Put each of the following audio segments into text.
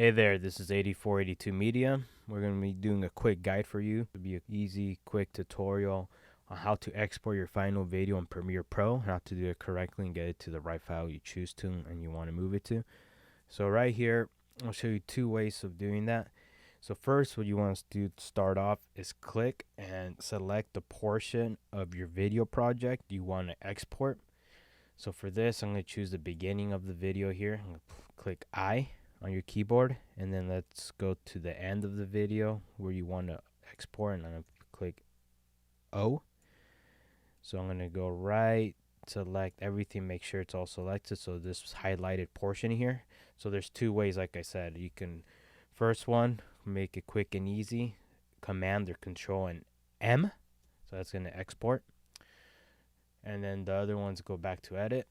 Hey there, this is 8482 Media. We're going to be doing a quick guide for you. It'll be an easy, quick tutorial on how to export your final video in Premiere Pro, how to do it correctly and get it to the right file you choose to and you want to move it to. So right here, I'll show you two ways of doing that. So first, what you want to do to start off is click and select the portion of your video project you want to export. So for this, I'm going to choose the beginning of the video here. I'm going to click I on your keyboard, and then let's go to the end of the video where you want to export, and I'm going to click O. So I'm going to go right, select everything, make sure it's all selected, so this highlighted portion here. So there's two ways, like I said. You can, first one, make it quick and easy, Command or Control and M, so that's going to export. And then the other ones, go back to edit,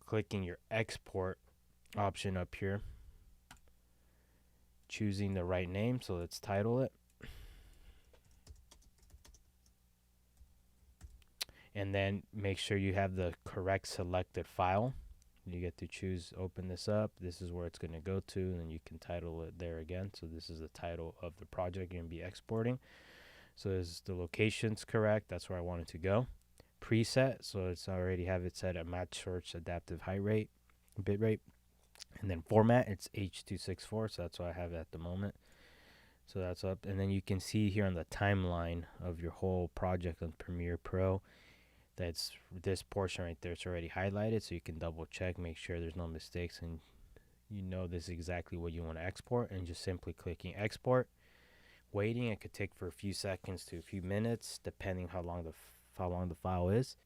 clicking your export option up here, choosing the right name, so let's title it, and then make sure you have the correct selected file. You get to choose, open this up, this is where it's going to go to, and then you can title it there again. So this is the title of the project you're going to be exporting. So is the location's correct, that's where I want it to go. Preset, so it's already have it set at match search adaptive high rate, bit rate. And then format, it's H.264, so that's what I have at the moment. So that's up. And then you can see here on the timeline of your whole project on Premiere Pro, that's this portion right there. It's already highlighted, so you can double check, make sure there's no mistakes, and you know this is exactly what you want to export. And just simply clicking export, waiting. It could take for a few seconds to a few minutes, depending how long the file is.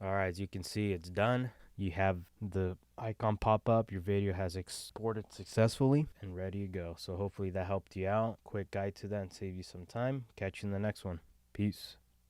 All right, as you can see, it's done. You have the icon pop up. Your video has exported successfully and ready to go. So hopefully that helped you out. Quick guide to that and save you some time. Catch you in the next one. Peace.